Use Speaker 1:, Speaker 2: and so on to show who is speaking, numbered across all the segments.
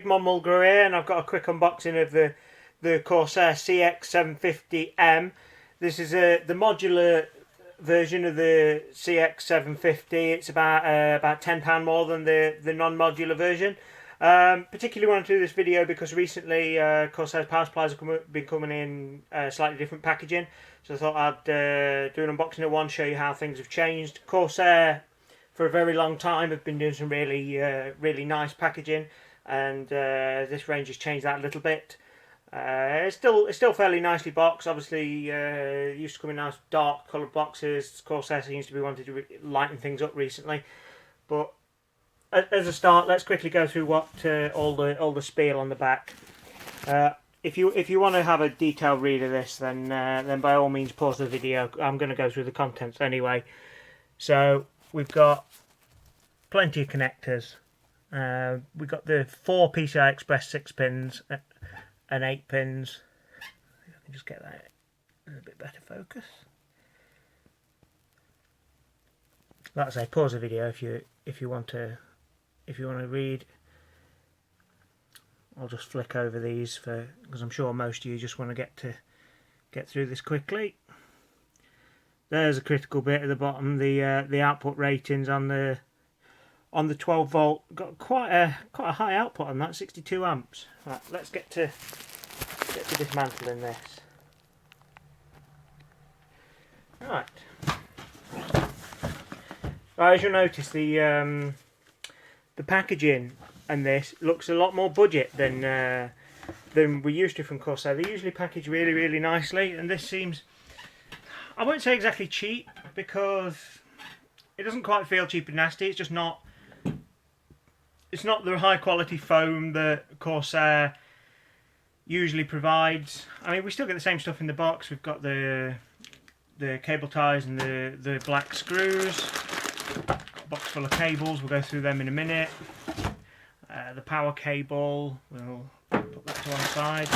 Speaker 1: Mulgrew here, and I've got a quick unboxing of the Corsair CX750M. This is the modular version of the CX750. It's about £10 more than the non-modular version. Particularly want to do this video because recently Corsair's power supplies have been coming in slightly different packaging, so I thought I'd do an unboxing of one, show you how things have changed. Corsair for a very long time have been doing some really nice packaging, and this range has changed that a little bit. It's still fairly nicely boxed. Obviously, it used to come in nice dark coloured boxes. Corsair seems to be wanting to lighten things up recently. But as a start, let's quickly go through what all the spiel on the back. If you want to have a detailed read of this, then by all means pause the video. I'm going to go through the contents anyway. So we've got plenty of connectors. We've got the 4 PCI Express 6 pins and 8 pins. I can just get that in a bit better focus. Like I say, pause the video if you want to read. I'll just flick over these because I'm sure most of you just want to get through this quickly. There's a critical bit at the bottom. The output ratings on the 12 volt got quite a high output on that, 62 amps. Right, let's get to dismantling this. Right. As you'll notice, the packaging and this looks a lot more budget than we used to from Corsair. They usually package really nicely, and this seems, I won't say exactly cheap, because it doesn't quite feel cheap and nasty. It's just not. It's not the high quality foam that Corsair usually provides. I mean, we still get the same stuff in the box. We've got the cable ties and the black screws. Got a box full of cables. We'll go through them in a minute. The power cable, we'll put that to one side.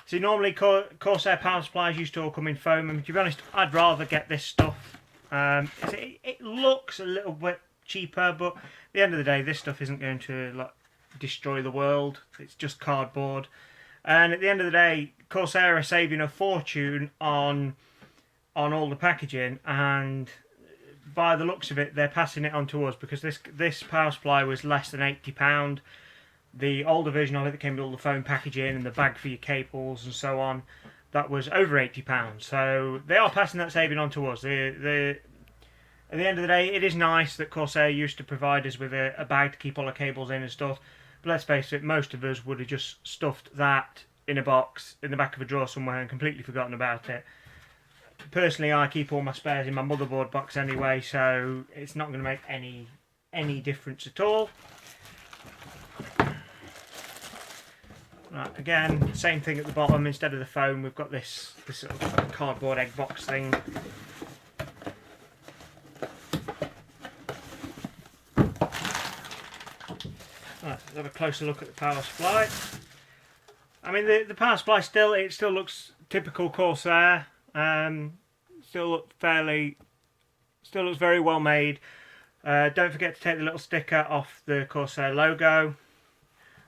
Speaker 1: So normally Corsair power supplies used to all come in foam, and to be honest, I'd rather get this stuff. It looks a little bit cheaper, but at the end of the day, this stuff isn't going to destroy the world. It's just cardboard, and at the end of the day, Corsair are saving a fortune on all the packaging, and by the looks of it, they're passing it on to us, because this power supply was less than £80. The older version of it that came with all the foam packaging and the bag for your cables and so on, that was over £80. So they are passing that saving on to us. At the end of the day, it is nice that Corsair used to provide us with a bag to keep all our cables in and stuff. But let's face it, most of us would have just stuffed that in a box in the back of a drawer somewhere and completely forgotten about it. Personally, I keep all my spares in my motherboard box anyway, so it's not going to make any difference at all. Right, again, same thing at the bottom. Instead of the foam, we've got this sort of cardboard egg box thing. Right, let's have a closer look at the power supply. I mean, the power supply still looks typical Corsair. Still looks very well made. Don't forget to take the little sticker off the Corsair logo.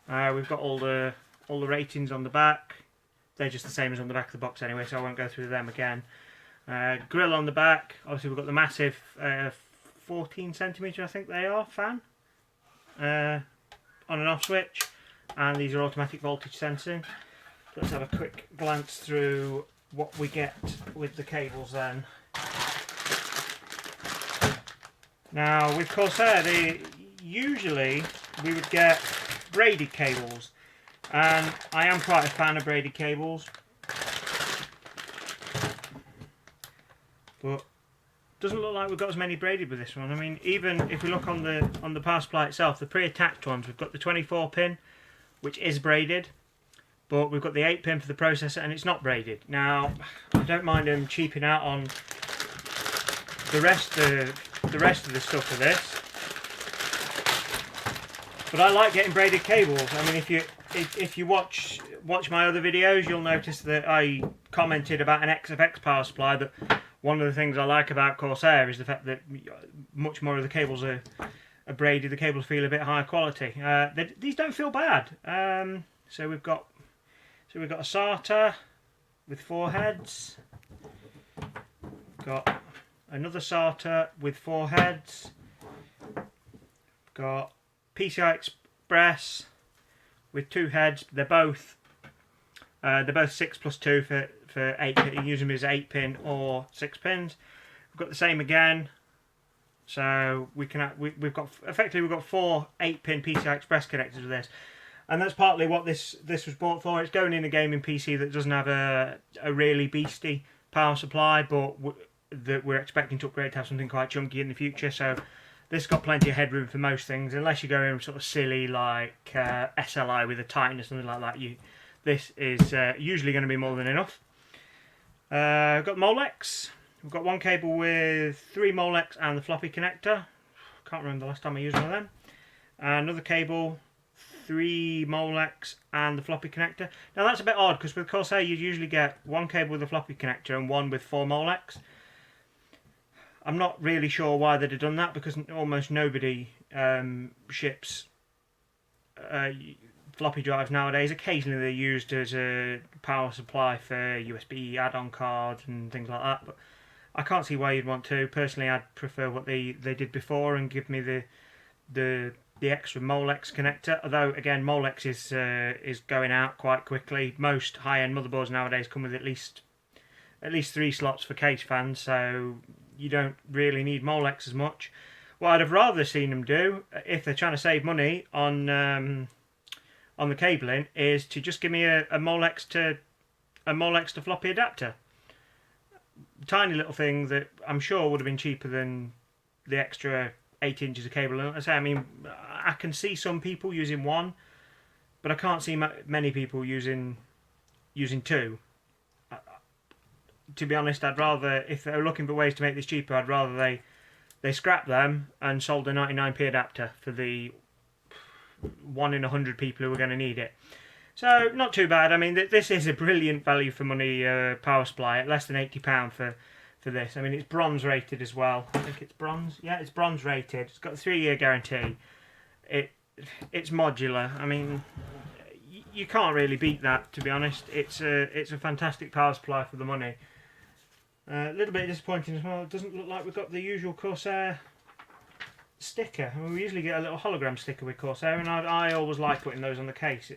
Speaker 1: We've got all the ratings on the back. They're just the same as on the back of the box anyway, so I won't go through them again. Grill on the back. Obviously, we've got the massive 14cm, I think they are, fan on and off switch, and these are automatic voltage sensing. Let's have a quick glance through what we get with the cables then. Now with Corsair, usually we would get braided cables, and I am quite a fan of braided cables, but doesn't look like we've got as many braided with this one. I mean, even if we look on the power supply itself, the pre-attached ones, we've got the 24 pin, which is braided, but we've got the 8 pin for the processor, and it's not braided. Now, I don't mind them cheaping out on the rest of the stuff for this, but I like getting braided cables. I mean, if you watch my other videos, you'll notice that I commented about an XFX power supply, that one of the things I like about Corsair is the fact that much more of the cables are braided, the cables feel a bit higher quality. These don't feel bad. So we've got a SATA with 4 heads. Got another SATA with 4 heads. Got PCI Express with 2 heads. They're both 6+2 for 8. You can use them as 8-pin or 6 pins. We've got the same again. So we've got 4 8-pin PCI Express connectors with this, and that's partly what this was bought for. It's going in a gaming PC that doesn't have a really beastie power supply, but that we're expecting to upgrade to have something quite chunky in the future. So this has got plenty of headroom for most things, unless you're going sort of silly like SLI with a Titan or something like that. This is usually going to be more than enough. I've got Molex. We've got one cable with 3 Molex and the floppy connector. Can't remember the last time I used one of them. Another cable, 3 Molex and the floppy connector. Now that's a bit odd because with Corsair you usually get one cable with a floppy connector and one with 4 Molex. I'm not really sure why they'd have done that because almost nobody ships floppy drives nowadays. Occasionally they're used as a power supply for USB add-on cards and things like that, but I can't see why you'd want to. Personally, I'd prefer what they did before and give me the extra Molex connector. Although again, Molex is going out quite quickly. Most high-end motherboards nowadays come with at least 3 slots for case fans, so you don't really need Molex as much. What I'd have rather seen them do, if they're trying to save money on the cabling, is to just give me a Molex to floppy adapter. Tiny little thing that I'm sure would have been cheaper than the extra 8 inches of cable. And I mean, I can see some people using one, but I can't see many people using 2. To be honest, I'd rather, if they're looking for ways to make this cheaper, I'd rather they scrap them and sold a 99p adapter for the 1 in 100 people who are going to need it. So, not too bad. I mean, this is a brilliant value for money power supply at less than £80 for this. I mean, it's bronze rated as well. I think it's bronze. Yeah, it's bronze rated. It's got a 3-year guarantee. It's modular. I mean, you can't really beat that, to be honest. It's a fantastic power supply for the money. A little bit disappointing as well. It doesn't look like we've got the usual Corsair sticker. I mean, we usually get a little hologram sticker with Corsair, and I always like putting those on the case.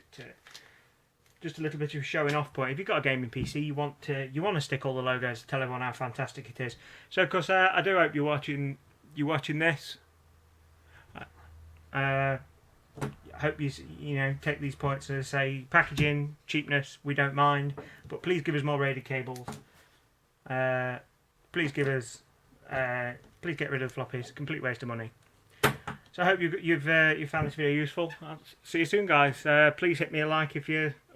Speaker 1: Just a little bit of a showing off point. If you've got a gaming PC, you want to stick all the logos to tell everyone how fantastic it is. So, Corsair, I do hope you're watching this. I hope you take these points as say packaging, cheapness, we don't mind, but please give us more rated cables. Please get rid of the floppies. Complete waste of money. So I hope you've found this video useful. I'll see you soon, guys. Please hit me a like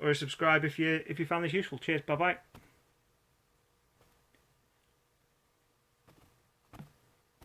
Speaker 1: or a subscribe if you found this useful. Cheers. Bye bye.